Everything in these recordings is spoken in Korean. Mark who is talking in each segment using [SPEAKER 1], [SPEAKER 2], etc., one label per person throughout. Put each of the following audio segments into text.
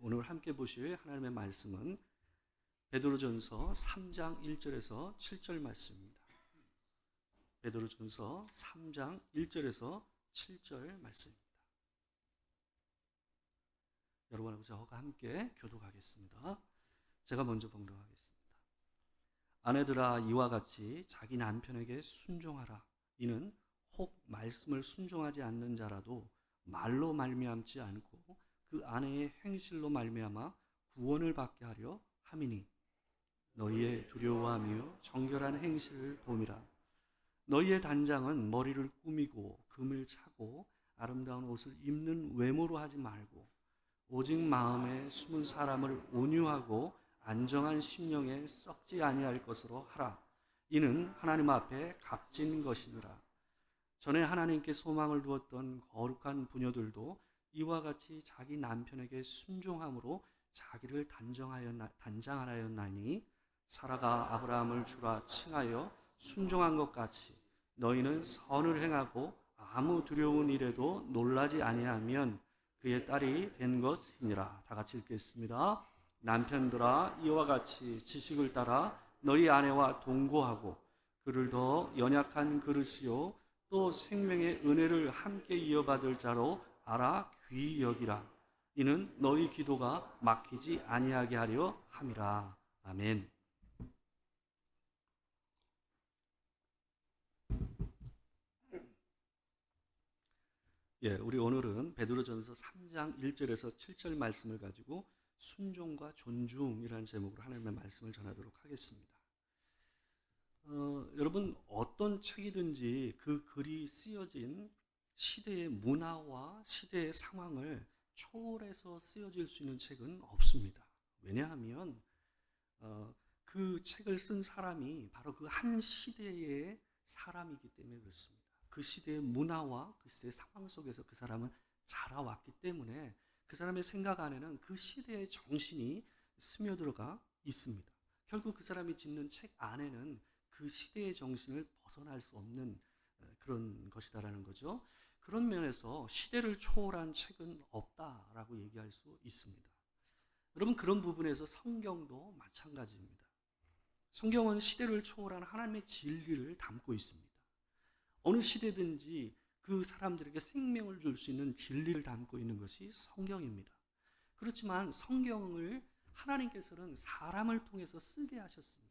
[SPEAKER 1] 오늘 함께 보실 하나님의 말씀은 베드로전서 3장 1절에서 7절 말씀입니다. 베드로전서 3장 1절에서 7절 말씀입니다. 여러분하고 저와 함께 교독하겠습니다. 제가 먼저 봉독하겠습니다. 아내들아, 이와 같이 자기 남편에게 순종하라. 이는 혹 말씀을 순종하지 않는 자라도 말로 말미암지 않고 그 아내의 행실로 말미암아 구원을 받게 하려 함이니, 너희의 두려워하며 정결한 행실을 봄이라. 너희의 단장은 머리를 꾸미고 금을 차고 아름다운 옷을 입는 외모로 하지 말고 오직 마음에 숨은 사람을 온유하고 안정한 심령에 썩지 아니할 것으로 하라. 이는 하나님 앞에 값진 것이니라. 전에 하나님께 소망을 두었던 거룩한 부녀들도 이와 같이 자기 남편에게 순종함으로 자기를 단장하였나니, 사라가 아브라함을 주라 칭하여 순종한 것 같이 너희는 선을 행하고 아무 두려운 일에도 놀라지 아니하면 그의 딸이 된 것이니라. 다 같이 읽겠습니다. 남편들아, 이와 같이 지식을 따라 너희 아내와 동거하고 그를 더 연약한 그릇이요 또 생명의 은혜를 함께 이어받을 자로 알아 귀히 여기라. 이는 너희 기도가 막히지 아니하게 하려 함이라. 아멘. 우리 오늘은 베드로전서 3장 1절에서 7절 말씀을 가지고 순종과 존중이라는 제목으로 하나님의 말씀을 전하도록 하겠습니다. 여러분, 어떤 책이든지 그 글이 쓰여진 시대의 문화와 시대의 상황을 초월해서 쓰여질 수 있는 책은 없습니다. 왜냐하면 그 책을 쓴 사람이 바로 그 한 시대의 사람이기 때문에 그렇습니다. 그 시대의 문화와 그 시대의 상황 속에서 그 사람은 자라왔기 때문에 그 사람의 생각 안에는 그 시대의 정신이 스며들어가 있습니다. 결국 그 사람이 짓는 책 안에는 그 시대의 정신을 벗어날 수 없는 그런 것이다라는 거죠. 그런 면에서 시대를 초월한 책은 없다라고 얘기할 수 있습니다. 여러분, 그런 부분에서 성경도 마찬가지입니다. 성경은 시대를 초월한 하나님의 진리를 담고 있습니다. 어느 시대든지 그 사람들에게 생명을 줄 수 있는 진리를 담고 있는 것이 성경입니다. 그렇지만 성경을 하나님께서는 사람을 통해서 쓰게 하셨습니다.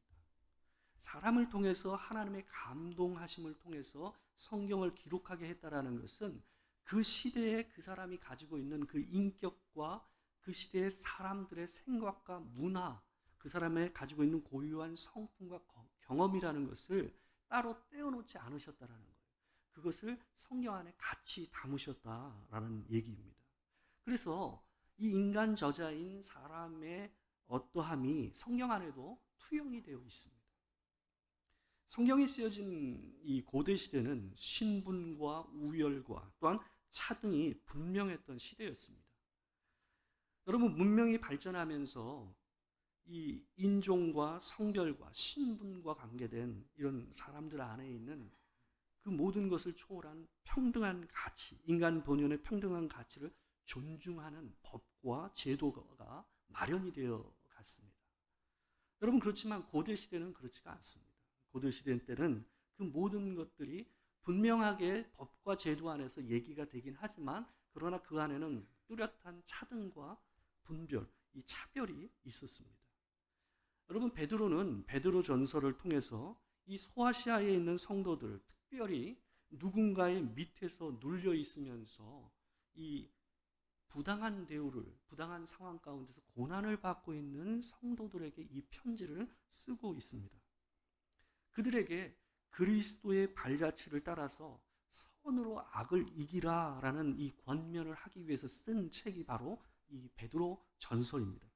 [SPEAKER 1] 사람을 통해서 하나님의 감동하심을 통해서 성경을 기록하게 했다라는 것은 그 시대에 그 사람이 가지고 있는 그 인격과 그 시대의 사람들의 생각과 문화, 그 사람의 가지고 있는 고유한 성품과 경험이라는 것을 따로 떼어놓지 않으셨다라는 거예요. 그것을 성경 안에 같이 담으셨다라는 얘기입니다. 그래서 이 인간 저자인 사람의 어떠함이 성경 안에도 투영이 되어 있습니다. 성경이 쓰여진 이 고대 시대는 신분과 우열과 또한 차등이 분명했던 시대였습니다. 여러분, 문명이 발전하면서 이 인종과 성별과 신분과 관계된 이런 사람들 안에 있는 그 모든 것을 초월한 평등한 가치, 인간 본연의 평등한 가치를 존중하는 법과 제도가 마련이 되어 갔습니다. 여러분, 그렇지만 고대 시대는 그렇지가 않습니다. 고대 시대 때는 그 모든 것들이 분명하게 법과 제도 안에서 얘기가 되긴 하지만, 그러나 그 안에는 뚜렷한 차등과 분별, 이 차별이 있었습니다. 여러분, 베드로는 베드로전서를 통해서 이 소아시아에 있는 성도들, 특별히 누군가의 밑에서 눌려 있으면서 이 부당한 대우를, 부당한 상황 가운데서 고난을 받고 있는 성도들에게 이 편지를 쓰고 있습니다. 그들에게 그리스도의 발자취를 따라서 선으로 악을 이기라라는 이 권면을 하기 위해서 쓴 책이 바로 이 베드로 전서입니다.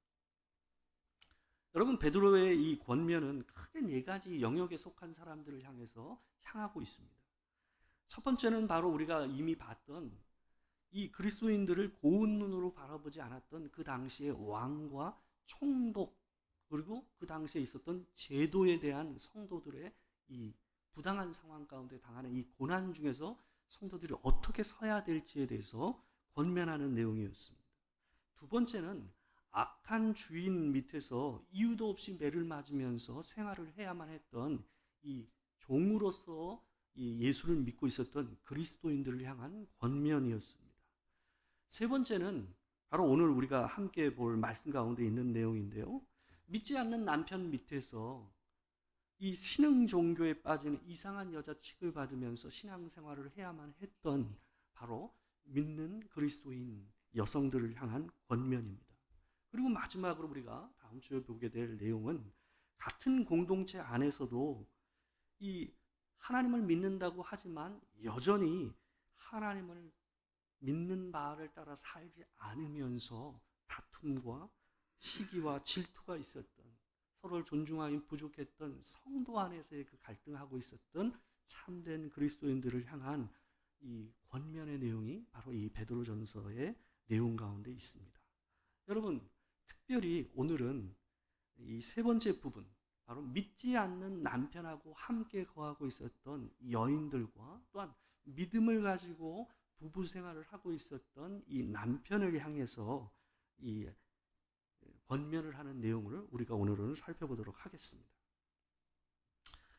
[SPEAKER 1] 여러분, 베드로의 이 권면은 크게 4가지 영역에 속한 사람들을 향하고 있습니다. 첫 번째는 바로 우리가 이미 봤던 이 그리스도인들을 고운 눈으로 바라보지 않았던 그 당시의 왕과 총독, 그리고 그 당시에 있었던 제도에 대한 성도들의 이 부당한 상황 가운데 당하는 이 고난 중에서 성도들이 어떻게 서야 될지에 대해서 권면하는 내용이었습니다. 두 번째는 악한 주인 밑에서 이유도 없이 매를 맞으면서 생활을 해야만 했던 이 종으로서 이 예수를 믿고 있었던 그리스도인들을 향한 권면이었습니다. 세 번째는 바로 오늘 우리가 함께 볼 말씀 가운데 있는 내용인데요. 믿지 않는 남편 밑에서 이 신흥 종교에 빠지는 이상한 여자 취급받으면서 신앙생활을 해야만 했던 바로 믿는 그리스도인 여성들을 향한 권면입니다. 그리고 마지막으로 우리가 다음 주에 보게 될 내용은 같은 공동체 안에서도 이 하나님을 믿는다고 하지만 여전히 하나님을 믿는 바를 따라 살지 않으면서 다툼과 시기와 질투가 있었던, 서로를 존중하기 부족했던 성도 안에서의 그 갈등하고 있었던 참된 그리스도인들을 향한 이 권면의 내용이 바로 이 베드로전서의 내용 가운데 있습니다. 여러분, 특별히 오늘은 이 세 번째 부분, 바로 믿지 않는 남편하고 함께 거하고 있었던 여인들과 또한 믿음을 가지고 부부 생활을 하고 있었던 이 남편을 향해서 이 권면을 하는 내용을 우리가 오늘은 살펴보도록 하겠습니다.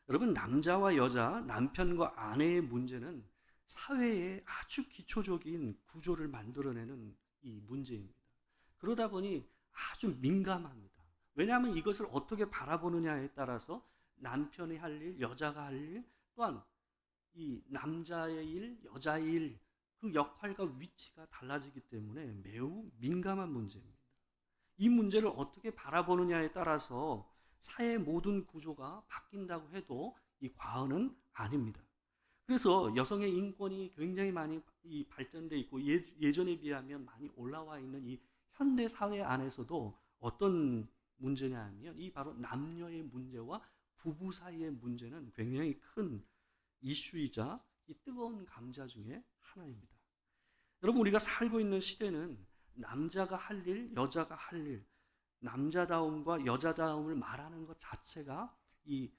[SPEAKER 1] 여러분, 남자와 여자, 남편과 아내의 문제는 사회의 아주 기초적인 구조를 만들어내는 이 문제입니다. 그러다 보니 아주 민감합니다. 왜냐하면 이것을 어떻게 바라보느냐에 따라서 남편이 할 일, 여자가 할 일, 또한 이 남자의 일, 여자의 일, 그 역할과 위치가 달라지기 때문에 매우 민감한 문제입니다. 이 문제를 어떻게 바라보느냐에 따라서 사회의 모든 구조가 바뀐다고 해도 이 과언은 아닙니다. 그래서 여성의 인권이 굉장히 많이 발전돼 있고 예전에 비하면 많이 올라와 있는 이 현대 사회 안에서도 어떤 문제냐 하면 이 바로 남녀의 문제와 부부 사이의 문제는 굉장히 큰 이슈이자 이 뜨거운 감자 중에 하나입니다. 여러분, 우리가 살고 있는 시대는 남자가 할 일, 여자가 할 일, 남자다움과 여자다움을 말하는 것 자체가 이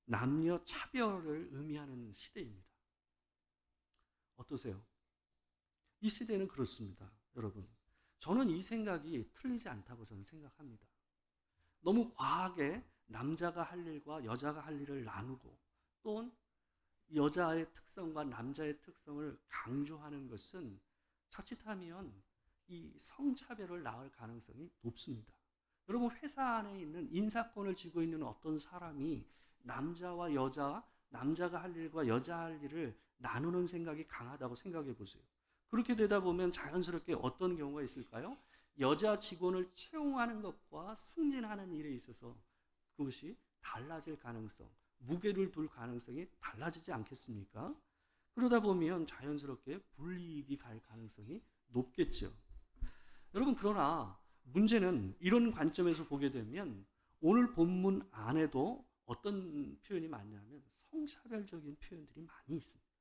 [SPEAKER 1] 남녀 차별을 의미하는 시대입니다. 어떠세요? 이 시대는 그렇습니다. 여러분, 저는 이 생각이 틀리지 않다고 저는 생각합니다. 너무 과하게 남자가 할 일과 여자가 할 일을 나누고 또 여자의 특성과 남자의 특성을 강조하는 것은 자칫하면 이 성차별을 낳을 가능성이 높습니다. 여러분, 회사 안에 있는 인사권을 쥐고 있는 어떤 사람이 남자와 여자, 남자가 할 일과 여자 할 일을 나누는 생각이 강하다고 생각해 보세요. 그렇게 되다 보면 자연스럽게 어떤 경우가 있을까요? 여자 직원을 채용하는 것과 승진하는 일에 있어서 그것이 달라질 가능성, 무게를 둘 가능성이 달라지지 않겠습니까? 그러다 보면 자연스럽게 불이익이 갈 가능성이 높겠죠. 여러분, 그러나 문제는 이런 관점에서 보게 되면 오늘 본문 안에도 어떤 표현이 많냐면 성차별적인 표현들이 많이 있습니다.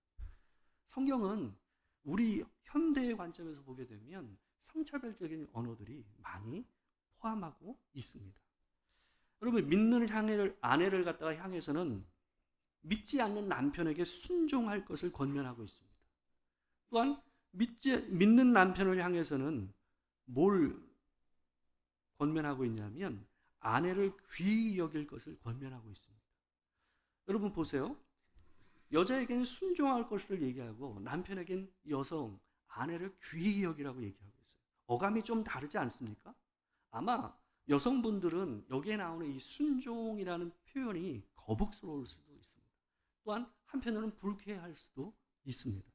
[SPEAKER 1] 성경은 우리 현대의 관점에서 보게 되면 성차별적인 언어들이 많이 포함하고 있습니다. 여러분, 믿는 아내를 갖다가 향해서는 믿지 않는 남편에게 순종할 것을 권면하고 있습니다. 또한 믿는 남편을 향해서는 뭘 권면하고 있냐면 아내를 귀히 여길 것을 권면하고 있습니다. 여러분 보세요. 여자에게는 순종할 것을 얘기하고 남편에게는 여성, 아내를 귀히 여기라고 얘기하고 있어요. 어감이 좀 다르지 않습니까? 아마 여성분들은 여기에 나오는 이 순종이라는 표현이 거북스러울 수도 있습니다. 또한 한편으로는 불쾌할 수도 있습니다.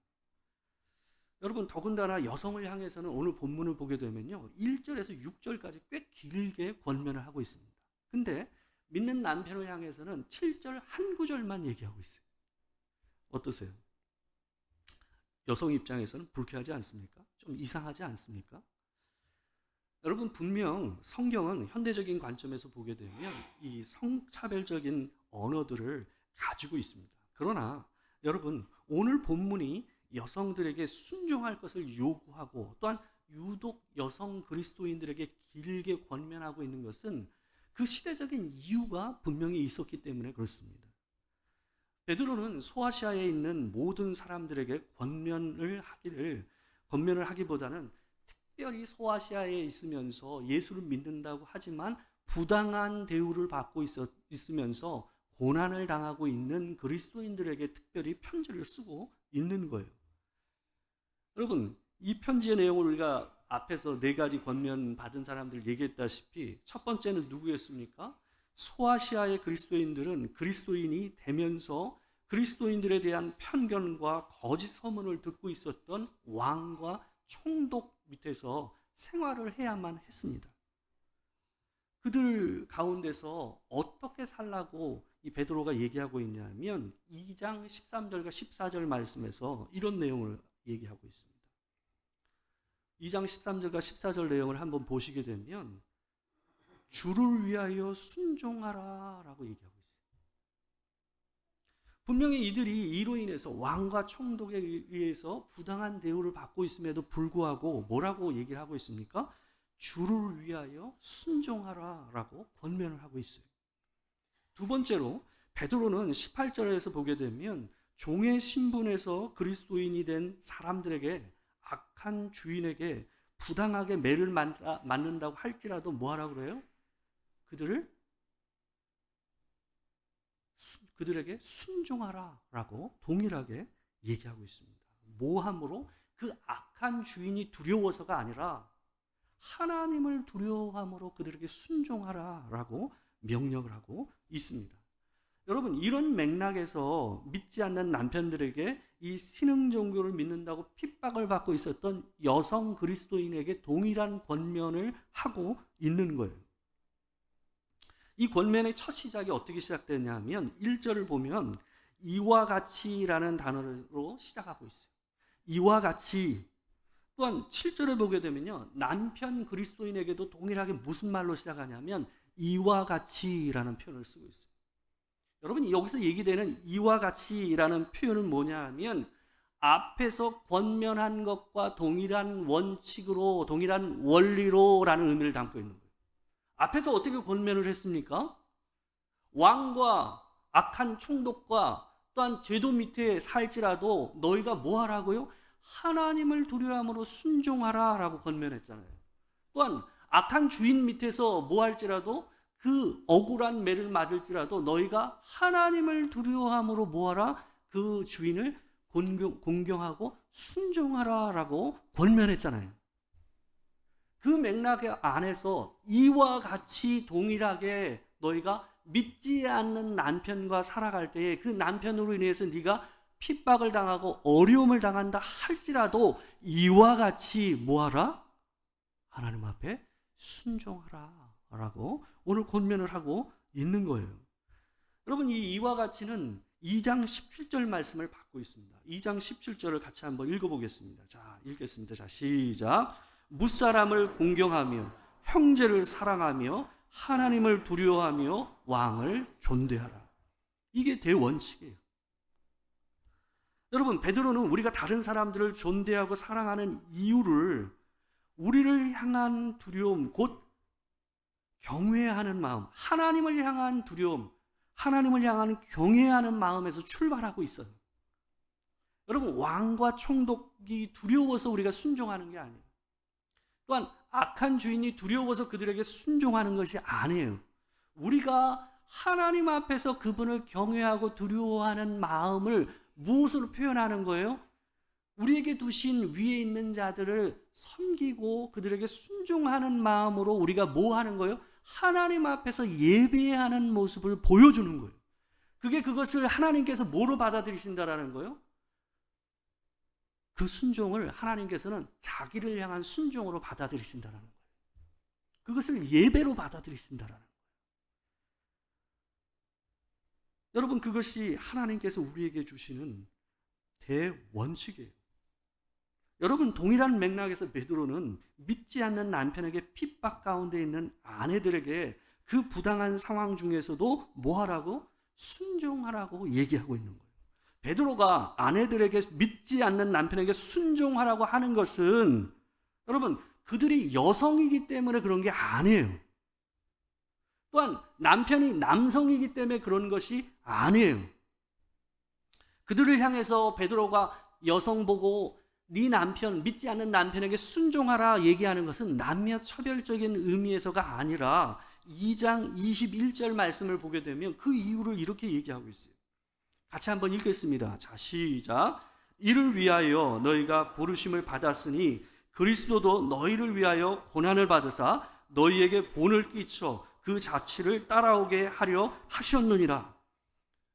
[SPEAKER 1] 여러분, 더군다나 여성을 향해서는 오늘 본문을 보게 되면요 1절에서 6절까지 꽤 길게 권면을 하고 있습니다. 근데 믿는 남편을 향해서는 7절 한 구절만 얘기하고 있어요. 어떠세요? 여성 입장에서는 불쾌하지 않습니까? 좀 이상하지 않습니까? 여러분, 분명 성경은 현대적인 관점에서 보게 되면 이 성차별적인 언어들을 가지고 있습니다. 그러나 여러분, 오늘 본문이 여성들에게 순종할 것을 요구하고 또한 유독 여성 그리스도인들에게 길게 권면하고 있는 것은 그 시대적인 이유가 분명히 있었기 때문에 그렇습니다. 베드로는 소아시아에 있는 모든 사람들에게 권면을 하기보다는 특별히 소아시아에 있으면서 예수를 믿는다고 하지만 부당한 대우를 받고 있으면서 고난을 당하고 있는 그리스도인들에게 특별히 편지를 쓰고 있는 거예요. 여러분, 이 편지의 내용을 우리가 앞에서 4가지 권면 받은 사람들 얘기했다시피 첫 번째는 누구였습니까? 소아시아의 그리스도인들은 그리스도인이 되면서 그리스도인들에 대한 편견과 거짓 소문을 듣고 있었던 왕과 총독 밑에서 생활을 해야만 했습니다. 그들 가운데서 어떻게 살라고 이 베드로가 얘기하고 있냐면 2장 13절과 14절 말씀에서 이런 내용을 얘기하고 있습니다. 2장 13절과 14절 내용을 한번 보시게 되면 주를 위하여 순종하라 라고 얘기하고 있어요. 분명히 이들이 이로 인해서 왕과 총독에 의해서 부당한 대우를 받고 있음에도 불구하고 뭐라고 얘기를 하고 있습니까? 주를 위하여 순종하라 라고 권면을 하고 있어요. 두 번째로 베드로는 18절에서 보게 되면 종의 신분에서 그리스도인이 된 사람들에게 악한 주인에게 부당하게 매를 맞는다고 할지라도 뭐하라고 그래요? 그들에게 순종하라 라고 동일하게 얘기하고 있습니다. 모함으로 그 악한 주인이 두려워서가 아니라 하나님을 두려워함으로 그들에게 순종하라 라고 명령을 하고 있습니다. 여러분, 이런 맥락에서 믿지 않는 남편들에게 이 신흥 종교를 믿는다고 핍박을 받고 있었던 여성 그리스도인에게 동일한 권면을 하고 있는 거예요. 이 권면의 첫 시작이 어떻게 시작되냐면 1절을 보면 이와 같이라는 단어로 시작하고 있어요. 이와 같이. 또한 7절을 보게 되면요, 남편 그리스도인에게도 동일하게 무슨 말로 시작하냐면 이와 같이라는 표현을 쓰고 있어요. 여러분, 여기서 얘기되는 이와 같이라는 표현은 뭐냐 하면 앞에서 권면한 것과 동일한 원칙으로, 동일한 원리로라는 의미를 담고 있는 거예요. 앞에서 어떻게 권면을 했습니까? 왕과 악한 총독과 또한 제도 밑에 살지라도 너희가 뭐 하라고요? 하나님을 두려워함으로 순종하라 라고 권면했잖아요. 또한 악한 주인 밑에서 뭐 할지라도 그 억울한 매를 맞을지라도 너희가 하나님을 두려워함으로 뭐하라? 그 주인을 공경하고 순종하라 라고 권면했잖아요. 그 맥락 안에서 이와 같이 동일하게 너희가 믿지 않는 남편과 살아갈 때에 그 남편으로 인해서 네가 핍박을 당하고 어려움을 당한다 할지라도 이와 같이 뭐하라? 하나님 앞에 순종하라 라고 오늘 권면을 하고 있는 거예요. 여러분, 이 이와 같이는 2장 17절 말씀을 받고 있습니다. 2장 17절을 같이 한번 읽어보겠습니다. 자, 읽겠습니다. 자, 시작. 무사람을 공경하며 형제를 사랑하며 하나님을 두려워하며 왕을 존대하라. 이게 대원칙이에요. 여러분, 베드로는 우리가 다른 사람들을 존대하고 사랑하는 이유를 우리를 향한 두려움, 곧 경외하는 마음, 하나님을 향한 두려움, 하나님을 향한 경외하는 마음에서 출발하고 있어요. 여러분, 왕과 총독이 두려워서 우리가 순종하는 게 아니에요. 또한 악한 주인이 두려워서 그들에게 순종하는 것이 아니에요. 우리가 하나님 앞에서 그분을 경외하고 두려워하는 마음을 무엇으로 표현하는 거예요? 우리에게 두신 위에 있는 자들을 섬기고 그들에게 순종하는 마음으로 우리가 뭐 하는 거예요? 하나님 앞에서 예배하는 모습을 보여주는 거예요. 그것을 하나님께서 뭐로 받아들이신다라는 거예요? 그 순종을 하나님께서는 자기를 향한 순종으로 받아들이신다라는 거예요. 그것을 예배로 받아들이신다라는 거예요. 여러분, 그것이 하나님께서 우리에게 주시는 대원칙이에요. 여러분, 동일한 맥락에서 베드로는 믿지 않는 남편에게 핍박 가운데 있는 아내들에게 그 부당한 상황 중에서도 뭐 하라고? 순종하라고 얘기하고 있는 거예요. 베드로가 아내들에게 믿지 않는 남편에게 순종하라고 하는 것은 여러분, 그들이 여성이기 때문에 그런 게 아니에요. 또한 남편이 남성이기 때문에 그런 것이 아니에요. 그들을 향해서 베드로가 여성 보고 네 남편, 믿지 않는 남편에게 순종하라 얘기하는 것은 남녀 차별적인 의미에서가 아니라 2장 21절 말씀을 보게 되면 그 이유를 이렇게 얘기하고 있어요. 같이 한번 읽겠습니다. 자, 시작. 이를 위하여 너희가 부르심을 받았으니 그리스도도 너희를 위하여 고난을 받으사 너희에게 본을 끼쳐 그 자취를 따라오게 하려 하셨느니라.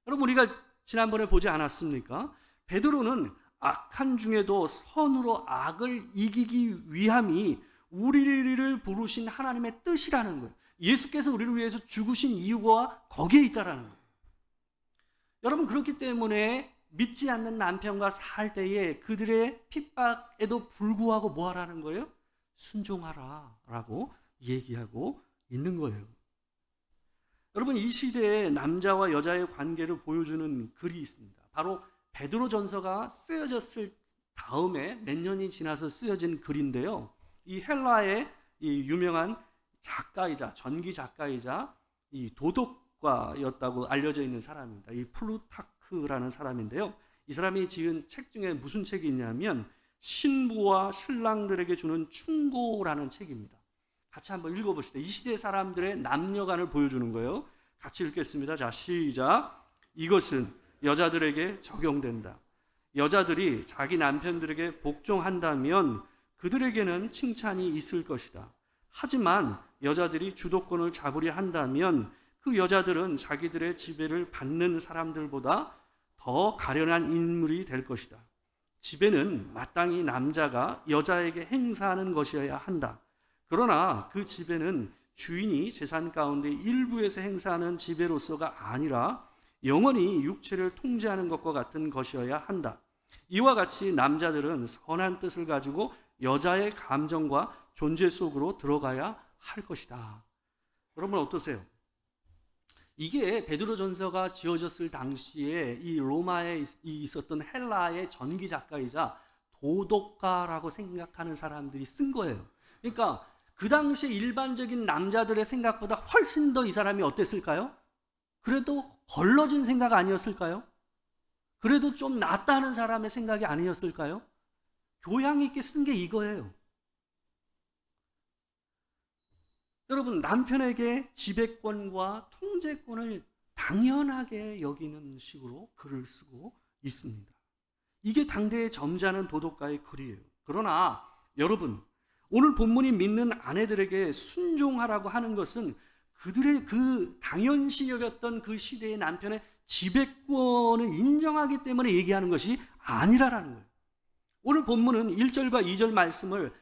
[SPEAKER 1] 여러분, 우리가 지난번에 보지 않았습니까? 베드로는 악한 중에도 선으로 악을 이기기 위함이 우리를 부르신 하나님의 뜻이라는 거예요. 예수께서 우리를 위해서 죽으신 이유가 거기에 있다라는 거예요. 여러분, 그렇기 때문에 믿지 않는 남편과 살 때에 그들의 핍박에도 불구하고 뭐 하라는 거예요? 순종하라 라고 얘기하고 있는 거예요. 여러분, 이 시대에 남자와 여자의 관계를 보여주는 글이 있습니다. 바로 베드로전서가 쓰여졌을 다음에 몇 년이 지나서 쓰여진 글인데요. 이 헬라의 이 유명한 작가이자 전기 작가이자 이 도덕가였다고 알려져 있는 사람입니다. 이 플루타크라는 사람인데요. 이 사람이 지은 책 중에 무슨 책이 있냐면 신부와 신랑들에게 주는 충고라는 책입니다. 같이 한번 읽어봅시다. 이 시대 사람들의 남녀간을 보여주는 거예요. 같이 읽겠습니다. 자, 시작. 이것은 여자들에게 적용된다. 여자들이 자기 남편들에게 복종한다면 그들에게는 칭찬이 있을 것이다. 하지만 여자들이 주도권을 잡으려 한다면 그 여자들은 자기들의 지배를 받는 사람들보다 더 가련한 인물이 될 것이다. 지배는 마땅히 남자가 여자에게 행사하는 것이어야 한다. 그러나 그 지배는 주인이 재산 가운데 일부에서 행사하는 지배로서가 아니라 영원히 육체를 통제하는 것과 같은 것이어야 한다. 이와 같이 남자들은 선한 뜻을 가지고 여자의 감정과 존재 속으로 들어가야 할 것이다. 여러분 어떠세요? 이게 베드로전서가 지어졌을 당시에 이 로마에 있었던 헬라의 전기 작가이자 도덕가라고 생각하는 사람들이 쓴 거예요. 그러니까 그 당시에 일반적인 남자들의 생각보다 훨씬 더 이 사람이 어땠을까요? 그래도 걸러진 생각 아니었을까요? 그래도 좀 낫다는 사람의 생각이 아니었을까요? 교양 있게 쓴 게 이거예요. 여러분, 남편에게 지배권과 통제권을 당연하게 여기는 식으로 글을 쓰고 있습니다. 이게 당대의 점잖은 도덕가의 글이에요. 그러나 여러분, 오늘 본문이 믿는 아내들에게 순종하라고 하는 것은 그들의 그 당연시 여겼던 그 시대의 남편의 지배권을 인정하기 때문에 얘기하는 것이 아니라라는 거예요. 오늘 본문은 1절과 2절 말씀을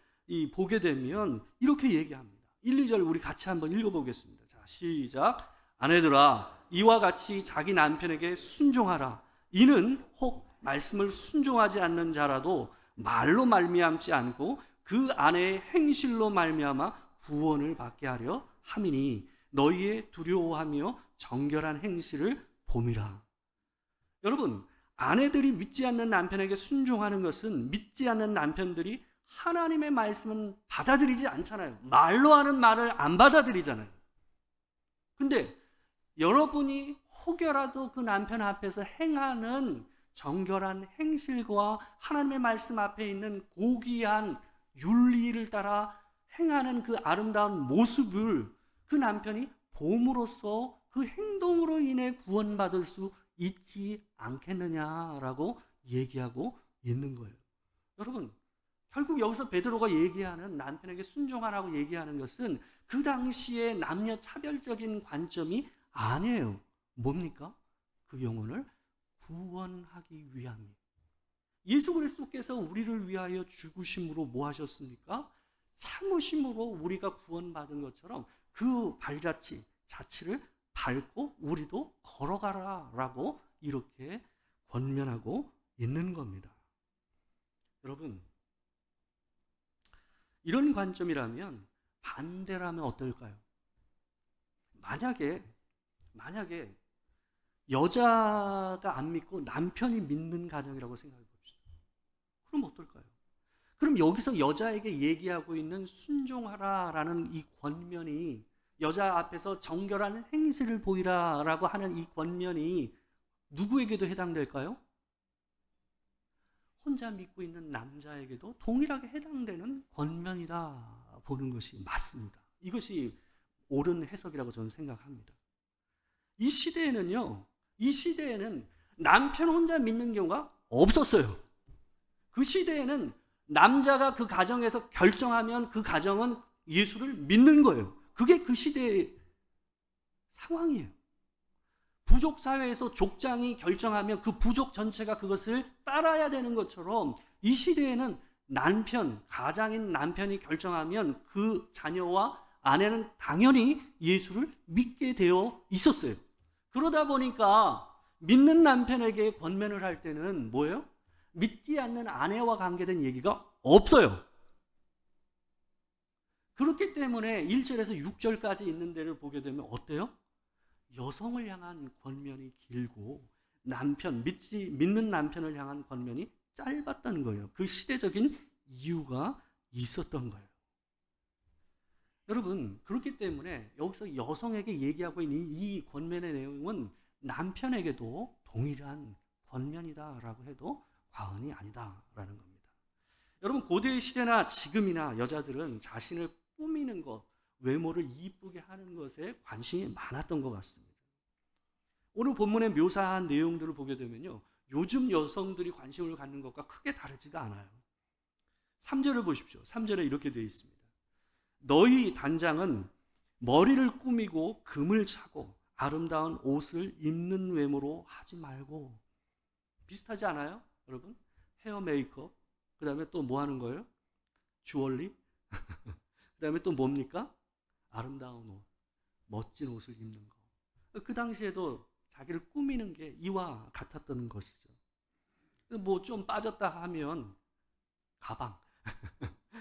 [SPEAKER 1] 보게 되면 이렇게 얘기합니다. 1, 2절 우리 같이 한번 읽어보겠습니다. 자, 시작. 아내들아, 이와 같이 자기 남편에게 순종하라. 이는 혹 말씀을 순종하지 않는 자라도 말로 말미암지 않고 그 아내의 행실로 말미암아 구원을 받게 하려 함이니 너희의 두려워하며 정결한 행실을 봄이라. 여러분, 아내들이 믿지 않는 남편에게 순종하는 것은 믿지 않는 남편들이 하나님의 말씀은 받아들이지 않잖아요. 말로 하는 말을 안 받아들이잖아요. 근데 여러분이 혹여라도 그 남편 앞에서 행하는 정결한 행실과 하나님의 말씀 앞에 있는 고귀한 윤리를 따라 행하는 그 아름다운 모습을 그 남편이 봄으로써 그 행동으로 인해 구원받을 수 있지 않겠느냐라고 얘기하고 있는 거예요. 여러분, 결국 여기서 베드로가 얘기하는 남편에게 순종하라고 얘기하는 것은 그 당시에 남녀 차별적인 관점이 아니에요. 뭡니까? 그 영혼을 구원하기 위함이에요. 예수 그리스도께서 우리를 위하여 죽으심으로 뭐 하셨습니까? 참으심으로 우리가 구원받은 것처럼 그 자치를 밟고 우리도 걸어가라라고 이렇게 권면하고 있는 겁니다. 여러분, 이런 관점이라면 반대라면 어떨까요? 만약에 여자가 안 믿고 남편이 믿는 가정이라고 생각해 봅시다. 그럼 어떨까요? 그럼 여기서 여자에게 얘기하고 있는 순종하라라는 이 권면이, 여자 앞에서 정결한 행실을 보이라라고 하는 이 권면이 누구에게도 해당될까요? 혼자 믿고 있는 남자에게도 동일하게 해당되는 권면이다 보는 것이 맞습니다. 이것이 옳은 해석이라고 저는 생각합니다. 이 시대에는 남편 혼자 믿는 경우가 없었어요. 그 시대에는 남자가 그 가정에서 결정하면 그 가정은 예수를 믿는 거예요. 그게 그 시대의 상황이에요. 부족 사회에서 족장이 결정하면 그 부족 전체가 그것을 따라야 되는 것처럼 이 시대에는 가장인 남편이 결정하면 그 자녀와 아내는 당연히 예수를 믿게 되어 있었어요. 그러다 보니까 믿는 남편에게 권면을 할 때는 뭐예요? 믿지 않는 아내와 관계된 얘기가 없어요. 그렇기 때문에 1절에서 6절까지 있는 데를 보게 되면 어때요? 여성을 향한 권면이 길고 믿는 남편을 향한 권면이 짧았다는 거예요. 그 시대적인 이유가 있었던 거예요. 여러분, 그렇기 때문에 여기서 여성에게 얘기하고 있는 이 권면의 내용은 남편에게도 동일한 권면이다라고 해도 과언이 아니다라는 겁니다. 여러분, 고대의 시대나 지금이나 여자들은 자신을 꾸미는 것, 외모를 이쁘게 하는 것에 관심이 많았던 것 같습니다. 오늘 본문에 묘사한 내용들을 보게 되면요, 요즘 여성들이 관심을 갖는 것과 크게 다르지가 않아요. 3절을 보십시오. 3절에 이렇게 되어 있습니다. 너희 단장은 머리를 꾸미고 금을 차고 아름다운 옷을 입는 외모로 하지 말고. 비슷하지 않아요? 여러분? 헤어 메이크업, 그 다음에 또 뭐 하는 거예요? 주얼리, 그 다음에 또 뭡니까? 아름다운 옷, 멋진 옷을 입는 거. 그 당시에도 자기를 꾸미는 게 이와 같았던 것이죠. 뭐 좀 빠졌다 하면 가방,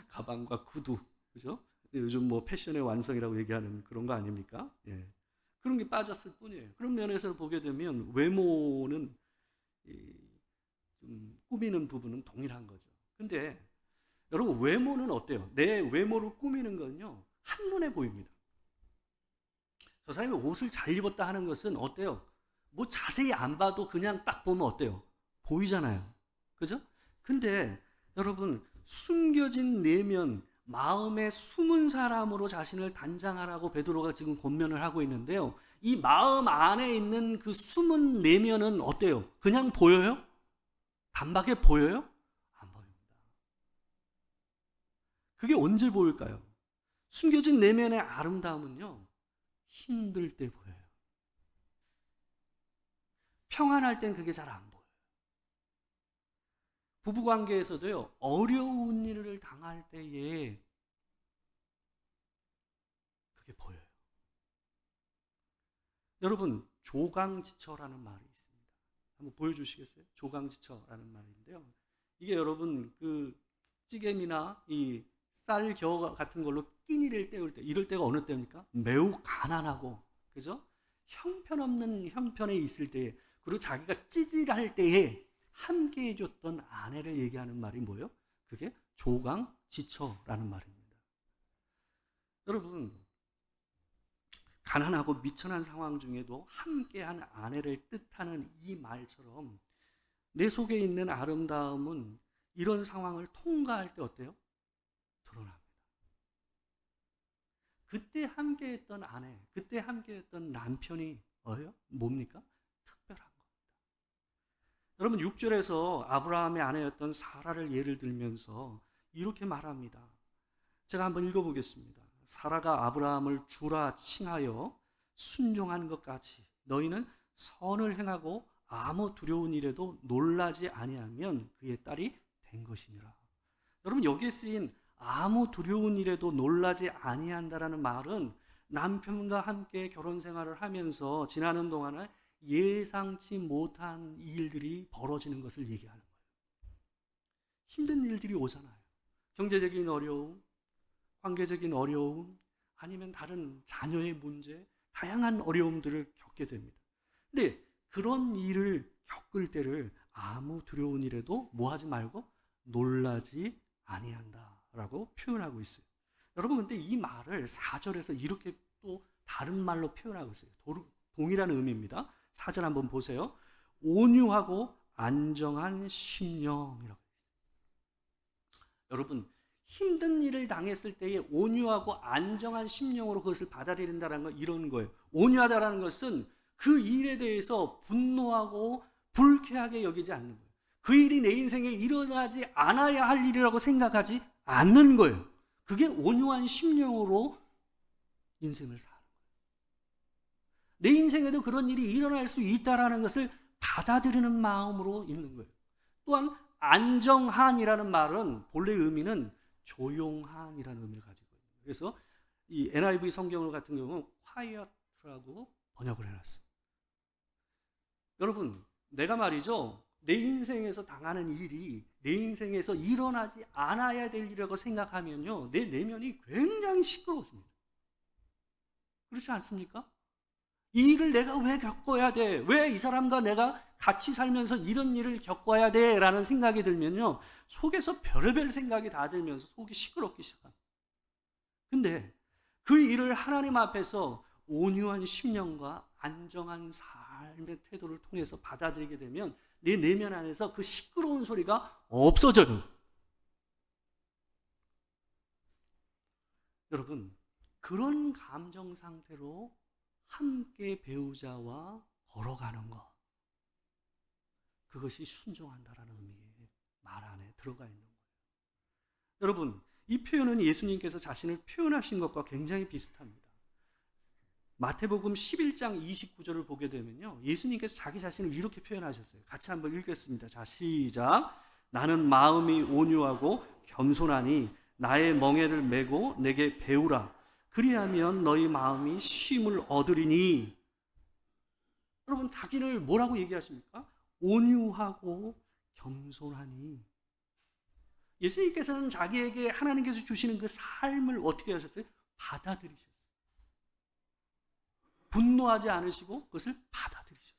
[SPEAKER 1] 가방과 구두, 그죠? 요즘 뭐 패션의 완성이라고 얘기하는 그런 거 아닙니까? 예. 그런 게 빠졌을 뿐이에요. 그런 면에서 보게 되면 외모는 좀 꾸미는 부분은 동일한 거죠. 근데 여러분, 외모는 어때요? 내 외모를 꾸미는 건요, 한눈에 보입니다. 저 사람이 옷을 잘 입었다 하는 것은 어때요? 뭐 자세히 안 봐도 그냥 딱 보면 어때요? 보이잖아요. 그죠? 근데 여러분, 숨겨진 내면, 마음의 숨은 사람으로 자신을 단장하라고 베드로가 지금 권면을 하고 있는데요, 이 마음 안에 있는 그 숨은 내면은 어때요? 그냥 보여요? 단박에 보여요? 안 보입니다. 그게 언제 보일까요? 숨겨진 내면의 아름다움은요, 힘들 때 보여요. 평안할 땐 그게 잘 안 보여요. 부부관계에서도요, 어려운 일을 당할 때에 그게 보여요. 여러분, 조강지처라는 말이 있습니다. 한번 보여주시겠어요? 조강지처라는 말인데요, 이게 여러분 그 찌개미나 이 쌀겨 같은 걸로 끼니를 때울 때, 이럴 때가 어느 때입니까? 매우 가난하고, 그죠? 형편없는 형편에 있을 때에, 그리고 자기가 찌질할 때에 함께 해줬던 아내를 얘기하는 말이 뭐예요? 그게 조강지처라는 말입니다. 여러분, 가난하고 미천한 상황 중에도 함께한 아내를 뜻하는 이 말처럼 내 속에 있는 아름다움은 이런 상황을 통과할 때 어때요? 드러납니다. 그때 함께했던 아내, 그때 함께했던 남편이 뭡니까? 특별한 겁니다. 여러분, 6절에서 아브라함의 아내였던 사라를 예를 들면서 이렇게 말합니다. 제가 한번 읽어보겠습니다. 사라가 아브라함을 주라 칭하여 순종한 것 같이 너희는 선을 행하고 아무 두려운 일에도 놀라지 아니하면 그의 딸이 된 것이니라. 여러분, 여기에 쓰인 아무 두려운 일에도 놀라지 아니한다라는 말은 남편과 함께 결혼 생활을 하면서 지나는 동안에 예상치 못한 일들이 벌어지는 것을 얘기하는 거예요. 힘든 일들이 오잖아요. 경제적인 어려움, 관계적인 어려움, 아니면 다른 자녀의 문제, 다양한 어려움들을 겪게 됩니다. 근데 그런 일을 겪을 때를 아무 두려운 일에도 뭐 하지 말고 놀라지 아니한다라고 표현하고 있어요. 여러분, 근데 이 말을 4절에서 이렇게 또 다른 말로 표현하고 있어요. 동일한 의미입니다. 4절 한번 보세요. 온유하고 안정한 심령이라고. 여러분, 힘든 일을 당했을 때에 온유하고 안정한 심령으로 그것을 받아들인다는 건 이런 거예요. 온유하다라는 것은 그 일에 대해서 분노하고 불쾌하게 여기지 않는 거예요. 그 일이 내 인생에 일어나지 않아야 할 일이라고 생각하지 않는 거예요. 그게 온유한 심령으로 인생을 사는 거예요. 내 인생에도 그런 일이 일어날 수 있다는 것을 받아들이는 마음으로 있는 거예요. 또한 안정한이라는 말은 본래 의미는 조용한이라는 의미를 가지고 있어요. 그래서 이 NIV 성경을 같은 경우는 quiet라고 번역을 해놨어요. 여러분, 내가 말이죠, 내 인생에서 당하는 일이 내 인생에서 일어나지 않아야 될 일이라고 생각하면요, 내 내면이 굉장히 시끄러워집니다. 그렇지 않습니까? 이 일을 내가 왜 겪어야 돼? 왜 이 사람과 내가 같이 살면서 이런 일을 겪어야 돼? 라는 생각이 들면요, 속에서 별의별 생각이 다 들면서 속이 시끄럽기 시작합니다. 근데 그 일을 하나님 앞에서 온유한 심령과 안정한 삶의 태도를 통해서 받아들이게 되면 내 내면 안에서 그 시끄러운 소리가 없어져요. 여러분, 그런 감정 상태로 함께 배우자와 걸어가는 것, 그것이 순종한다라는 의미의 말 안에 들어가 있는 거예요. 여러분, 이 표현은 예수님께서 자신을 표현하신 것과 굉장히 비슷합니다. 마태복음 11장 29절을 보게 되면요, 예수님께서 자기 자신을 이렇게 표현하셨어요. 같이 한번 읽겠습니다. 자, 시작. 나는 마음이 온유하고 겸손하니 나의 멍에를 메고 내게 배우라. 그리하면 너희 마음이 쉼을 얻으리니. 여러분, 자기를 뭐라고 얘기하십니까? 온유하고 겸손하니. 예수님께서는 자기에게 하나님께서 주시는 그 삶을 어떻게 하셨어요? 받아들이셨어요. 분노하지 않으시고 그것을 받아들이셨어요.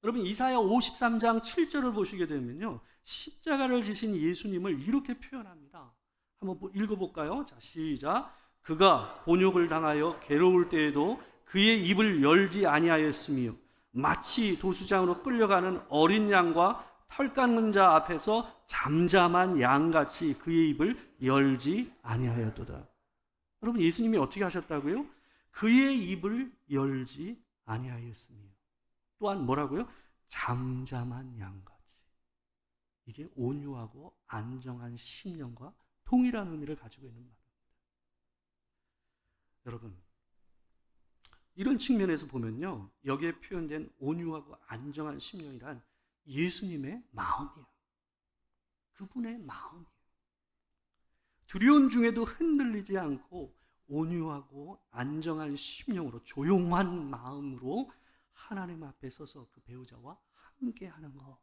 [SPEAKER 1] 여러분, 이사야 53장 7절을 보시게 되면요, 십자가를 지신 예수님을 이렇게 표현합니다. 한번 읽어볼까요? 자, 시작. 그가 곤욕을 당하여 괴로울 때에도 그의 입을 열지 아니하였으며 마치 도수장으로 끌려가는 어린 양과 털 깎는 자 앞에서 잠잠한 양같이 그의 입을 열지 아니하였도다. 여러분, 예수님이 어떻게 하셨다고요? 그의 입을 열지 아니하였으며, 또한 뭐라고요? 잠잠한 양같이. 이게 온유하고 안정한 심령과 동일한 의미를 가지고 있는 말입니다. 여러분, 이런 측면에서 보면요, 여기에 표현된 온유하고 안정한 심령이란 예수님의 마음이에요. 그분의 마음이에요. 두려움 중에도 흔들리지 않고 온유하고 안정한 심령으로, 조용한 마음으로 하나님 앞에 서서 그 배우자와 함께 하는 것,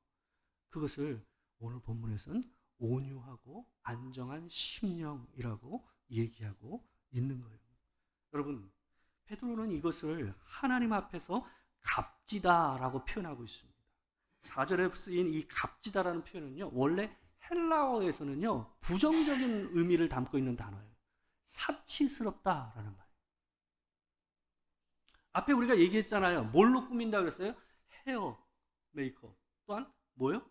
[SPEAKER 1] 그것을 오늘 본문에서는 온유하고 안정한 심령이라고 얘기하고 있는 거예요. 여러분, 베드로는 이것을 하나님 앞에서 값지다라고 표현하고 있습니다. 4절에 쓰인 이 값지다라는 표현은요, 원래 헬라어에서는요, 부정적인 의미를 담고 있는 단어예요. 사치스럽다라는 말. 앞에 우리가 얘기했잖아요. 뭘로 꾸민다 그랬어요? 헤어 메이크업. 또한 뭐요?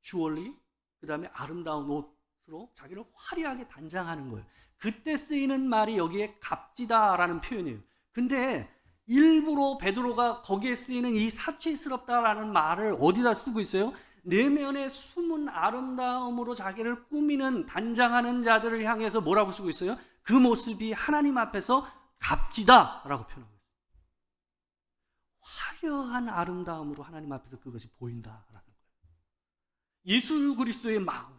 [SPEAKER 1] 주얼리, 그 다음에 아름다운 옷으로 자기를 화려하게 단장하는 거예요. 그때 쓰이는 말이 여기에 값지다라는 표현이에요. 근데 일부러 베드로가 거기에 쓰이는 이 사치스럽다라는 말을 어디다 쓰고 있어요? 내면의 숨은 아름다움으로 자기를 꾸미는, 단장하는 자들을 향해서 뭐라고 쓰고 있어요? 그 모습이 하나님 앞에서 값지다라고 표현하고 있어요. 화려한 아름다움으로 하나님 앞에서 그것이 보인다라는 거예요. 예수 그리스도의 마음으로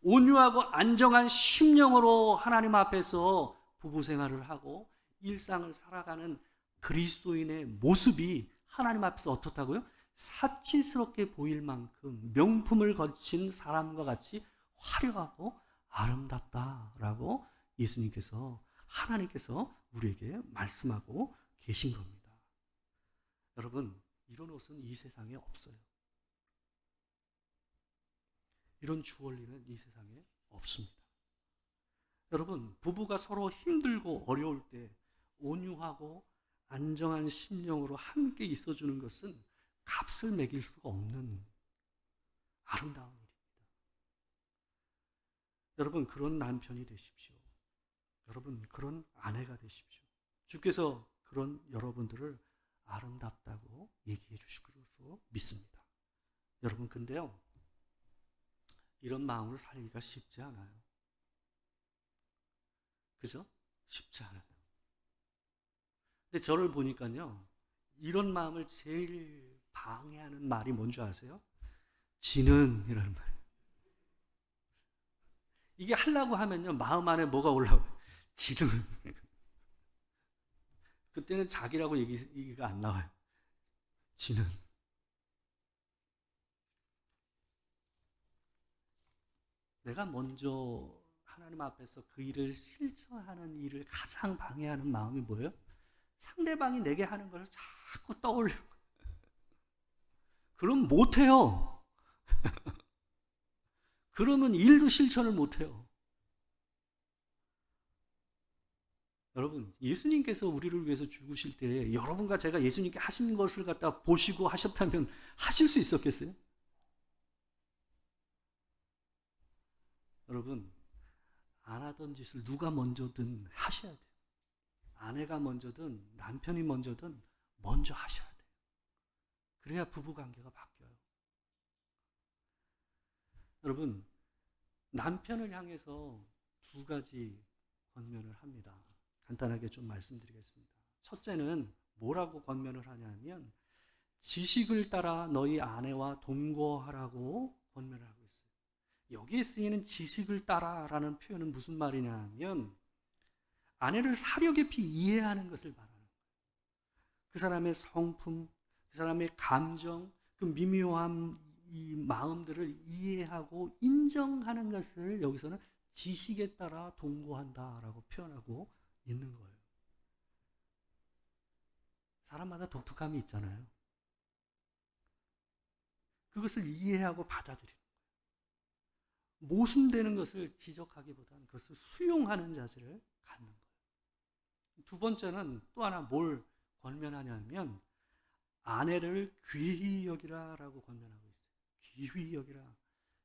[SPEAKER 1] 온유하고 안정한 심령으로 하나님 앞에서 부부 생활을 하고 일상을 살아가는 그리스도인의 모습이 하나님 앞에서 어떻다고요? 사치스럽게 보일 만큼 명품을 거친 사람과 같이 화려하고 아름답다라고 예수님께서, 하나님께서 우리에게 말씀하고 계신 겁니다. 여러분, 이런 옷은 이 세상에 없어요. 이런 주얼리는 이 세상에 없습니다. 여러분, 부부가 서로 힘들고 어려울 때 온유하고 안정한 심령으로 함께 있어주는 것은 값을 매길 수가 없는 아름다운 일입니다. 여러분, 그런 남편이 되십시오. 여러분, 그런 아내가 되십시오. 주께서 그런 여러분들을 아름답다고 얘기해 주실 것으로 믿습니다. 여러분, 근데요, 이런 마음으로 살기가 쉽지 않아요. 그죠? 쉽지 않아요. 근데 저를 보니까요, 이런 마음을 제일 방해하는 말이 뭔지 아세요? 지는 이라는 말. 이게 하려고 하면요, 마음 안에 뭐가 올라와요? 지는. 그때는 자기라고 얘기가 안 나와요. 지는. 내가 먼저 하나님 앞에서 그 일을 실천하는 일을 가장 방해하는 마음이 뭐예요? 상대방이 내게 하는 것을 자꾸 떠올려. 그럼 못해요. 그러면 일도 실천을 못해요. 여러분, 예수님께서 우리를 위해서 죽으실 때 여러분과 제가 예수님께 하신 것을 갖다 보시고 하셨다면 하실 수 있었겠어요? 여러분, 안 하던 짓을 누가 먼저든 하셔야 돼요. 아내가 먼저든 남편이 먼저든 먼저 하셔야 돼요. 그래야 부부 관계가 바뀌어요. 여러분, 남편을 향해서 두 가지 권면을 합니다. 간단하게 좀 말씀드리겠습니다. 첫째는 뭐라고 권면을 하냐면 지식을 따라 너희 아내와 동거하라고 권면을 하고 있어요. 여기에 쓰이는 지식을 따라라는 표현은 무슨 말이냐 하면 아내를 사려 깊이 이해하는 것을 말하는 거예요. 그 사람의 성품, 그 사람의 감정, 그 미묘한 이 마음들을 이해하고 인정하는 것을 여기서는 지식에 따라 동거한다라고 표현하고 있는 거예요. 사람마다 독특함이 있잖아요. 그것을 이해하고 받아들이는 거예요. 모순되는 것을 지적하기보다는 그것을 수용하는 자세를 갖는 거예요. 두 번째는 또 하나 뭘 권면하냐면 아내를 귀히 여기라라고 권면하고 있어요. 귀히 여기라.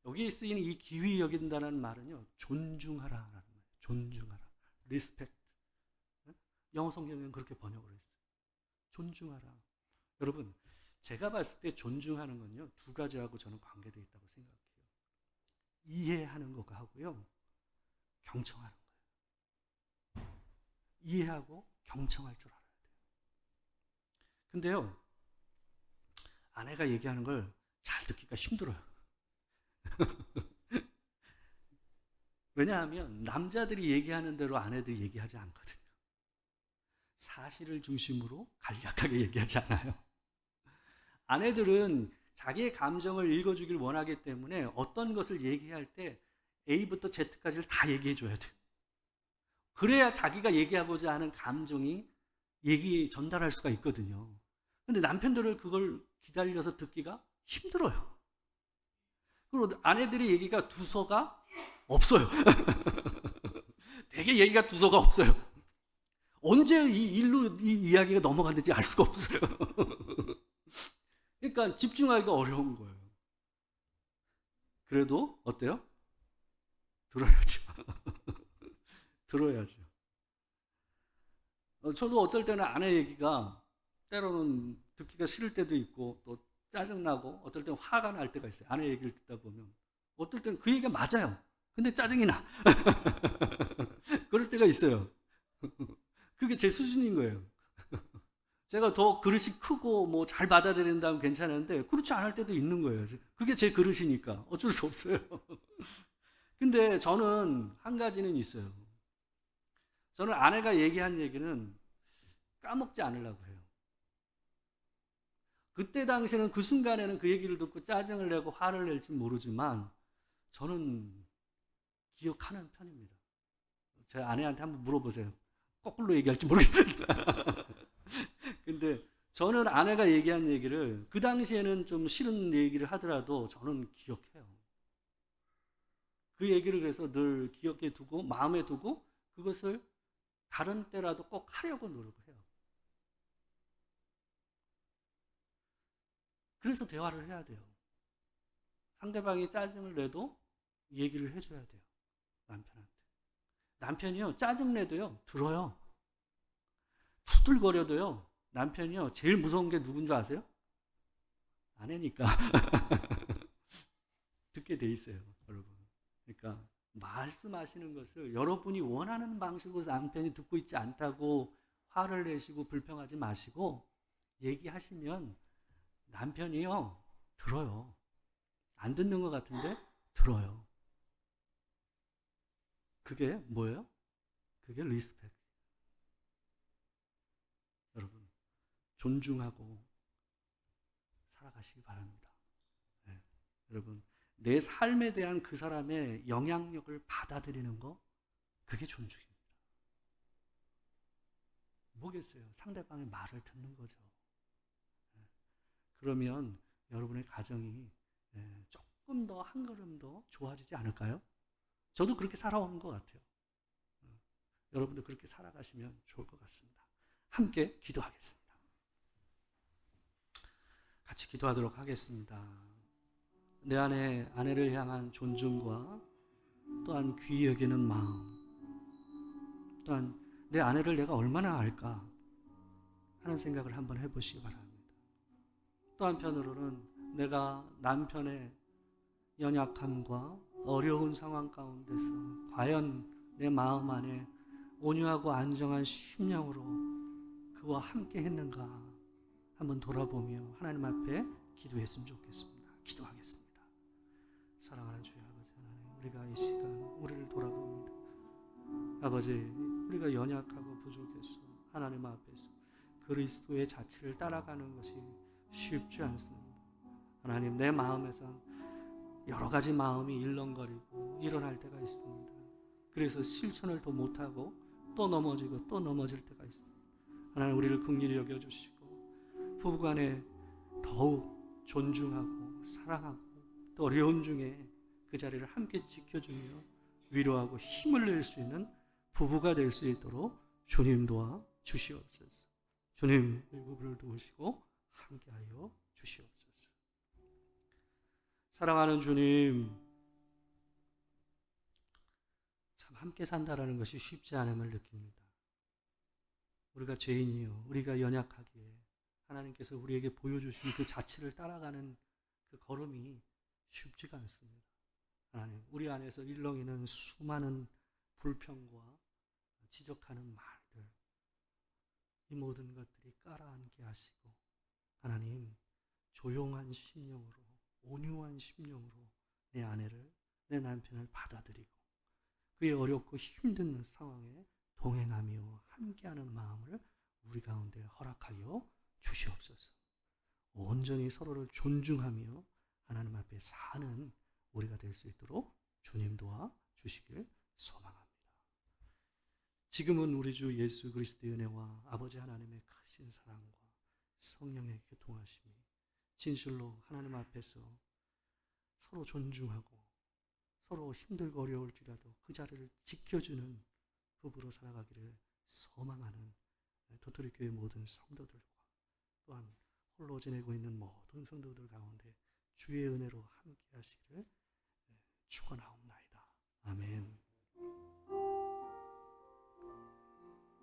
[SPEAKER 1] 여기에 쓰이는 이 귀히 여긴다는 말은요, 존중하라라는 말이에요. 존중하라. respect. 영어 성경에는 그렇게 번역을 했어요. 존중하라. 여러분, 제가 봤을 때 존중하는 건요, 두 가지하고 저는 관계되어 있다고 생각해요. 이해하는 것과 하고요, 경청하는 거예요. 이해하고 경청할 줄 알아야 돼요. 근데요, 아내가 얘기하는 걸 잘 듣기가 힘들어요. 왜냐하면 남자들이 얘기하는 대로 아내들이 얘기하지 않거든요. 사실을 중심으로 간략하게 얘기하지 않아요. 아내들은 자기의 감정을 읽어주길 원하기 때문에 어떤 것을 얘기할 때 A부터 Z까지를 다 얘기해 줘야 돼요. 그래야 자기가 얘기하고자 하는 감정이 전달할 수가 있거든요. 근데 남편들은 그걸 기다려서 듣기가 힘들어요. 그리고 아내들의 얘기가 두서가 없어요. 되게 얘기가 두서가 없어요. 언제 이 일로 이 이야기가 넘어갔는지 알 수가 없어요. 그러니까 집중하기가 어려운 거예요. 그래도 어때요? 들어야죠. 들어야죠. 저도 어떨 때는 아내 얘기가 때로는 듣기가 싫을 때도 있고 또 짜증나고 어떨 때는 화가 날 때가 있어요. 아내 얘기를 듣다 보면. 어떨 때는 그 얘기가 맞아요. 근데 짜증이 나. 그럴 때가 있어요. 그게 제 수준인 거예요. 제가 더 그릇이 크고 뭐 잘 받아들인다면 괜찮은데 그렇지 않을 때도 있는 거예요. 그게 제 그릇이니까 어쩔 수 없어요. 근데 저는 한 가지는 있어요. 저는 아내가 얘기한 얘기는 까먹지 않으려고 해요. 그때 당시에는 그 순간에는 그 얘기를 듣고 짜증을 내고 화를 낼지 모르지만 저는 기억하는 편입니다. 제 아내한테 한번 물어보세요. 거꾸로 얘기할지 모르겠어요. 근데 저는 아내가 얘기한 얘기를 그 당시에는 좀 싫은 얘기를 하더라도 저는 기억해요. 그 얘기를 그래서 늘 기억해 두고 마음에 두고 그것을 다른 때라도 꼭 하려고 노력해요. 그래서 대화를 해야 돼요. 상대방이 짜증을 내도 얘기를 해줘야 돼요. 남편한테. 남편이요, 짜증내도요, 들어요. 투들거려도요, 남편이요, 제일 무서운 게 누군 줄 아세요? 아내니까. 듣게 돼 있어요, 여러분. 그러니까 말씀하시는 것을 여러분이 원하는 방식으로 남편이 듣고 있지 않다고 화를 내시고 불평하지 마시고 얘기하시면 남편이요, 들어요. 안 듣는 것 같은데 들어요. 그게 뭐예요? 그게 리스펙. 여러분, 존중하고 살아가시기 바랍니다. 네. 여러분, 내 삶에 대한 그 사람의 영향력을 받아들이는 거, 그게 존중입니다. 뭐겠어요? 상대방의 말을 듣는 거죠. 네. 그러면 여러분의 가정이 조금 더 한 걸음 더 좋아지지 않을까요? 저도 그렇게 살아온 것 같아요. 여러분도 그렇게 살아가시면 좋을 것 같습니다. 함께 기도하겠습니다. 같이 기도하도록 하겠습니다. 내 안에 아내를 향한 존중과 또한 귀히 여기는 마음, 또한 내 아내를 내가 얼마나 알까 하는 생각을 한번 해보시기 바랍니다. 또 한편으로는 내가 남편의 연약함과 어려운 상황 가운데서 과연 내 마음 안에 온유하고 안정한 심령으로 그와 함께 했는가 한번 돌아보며 하나님 앞에 기도했으면 좋겠습니다. 기도하겠습니다. 사랑하는 주여 아버지 하나님, 우리가 이 시간 우리를 돌아봅니다. 아버지, 우리가 연약하고 부족해서 하나님 앞에서 그리스도의 자체를 따라가는 것이 쉽지 않습니다. 하나님, 내 마음에선 여러 가지 마음이 일렁거리고 일어날 때가 있습니다. 그래서 실천을 더 못하고 또 넘어지고 또 넘어질 때가 있습니다. 하나님, 우리를 긍휼히 여겨주시고 부부간에 더욱 존중하고 사랑하고 또 어려운 중에 그 자리를 함께 지켜주며 위로하고 힘을 낼 수 있는 부부가 될 수 있도록 주님 도와 주시옵소서. 주님, 우리 부부를 도우시고 함께하여 주시옵소서. 사랑하는 주님, 참 함께 산다라는 것이 쉽지 않음을 느낍니다. 우리가 죄인이요, 우리가 연약하기에 하나님께서 우리에게 보여주신 그 자체를 따라가는 그 걸음이 쉽지가 않습니다. 하나님, 우리 안에서 일렁이는 수많은 불평과 지적하는 말들, 이 모든 것들이 깔아앉게 하시고 하나님, 조용한 심령으로, 온유한 심령으로 내 아내를, 내 남편을 받아들이고 그의 어렵고 힘든 상황에 동행하며 함께하는 마음을 우리 가운데 허락하여 주시옵소서. 온전히 서로를 존중하며 하나님 앞에 사는 우리가 될 수 있도록 주님 도와 주시길 소망합니다. 지금은 우리 주 예수 그리스도의 은혜와 아버지 하나님의 크신 사랑과 성령의 교통하심이 진실로 하나님 앞에서 서로 존중하고 서로 힘들고 어려울지라도 그 자리를 지켜주는 부부로 살아가기를 소망하는 도토리교회 모든 성도들과 또한 홀로 지내고 있는 모든 성도들 가운데 주의 은혜로 함께 하시기를 축원하옵나이다. 아멘.